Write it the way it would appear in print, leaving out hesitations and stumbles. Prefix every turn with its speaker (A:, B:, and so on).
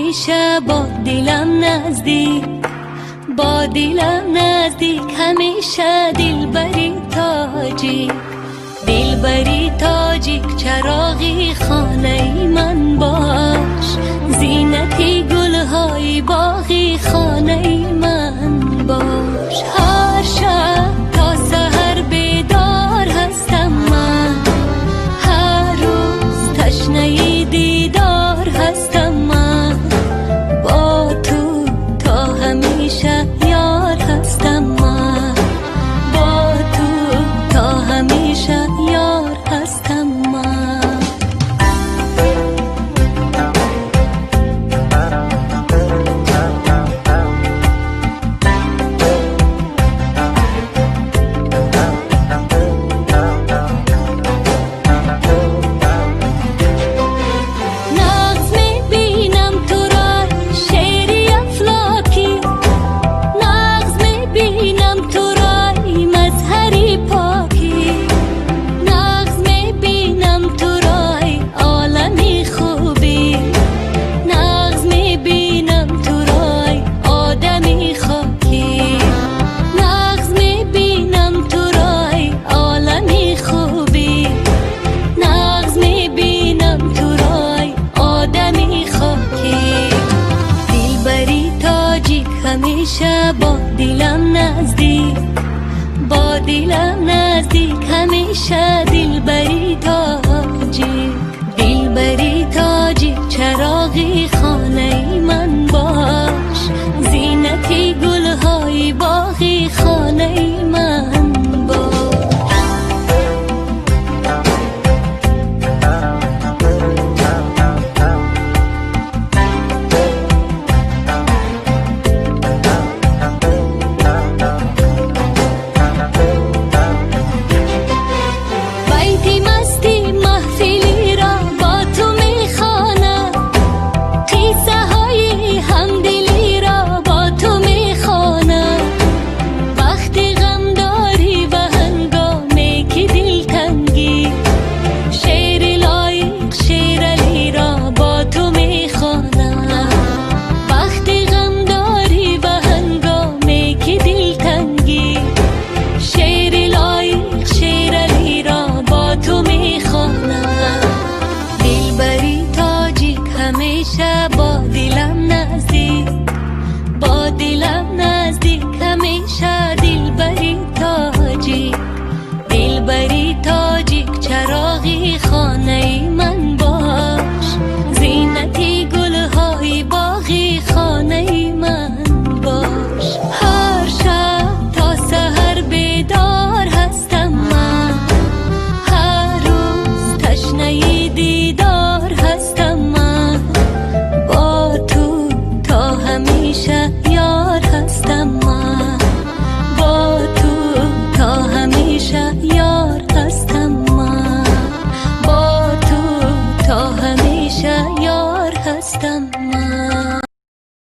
A: همیشه با دلم نزدیک، با دلم نزدیک همیشه دلبری تاجیک، دلبری تاجیک چراغی خانه من باش، زینتی گلهای باغی خانه من باش. هر شب تا سحر بیدار هستم من، هر روز تشنه دیدار هستم من، با تو تا همیشه یار هستم من، با تو تا همیشه یار هستم من. همیشه با دلم نزدیک، با دلم نزدیک همیشه دلبری تا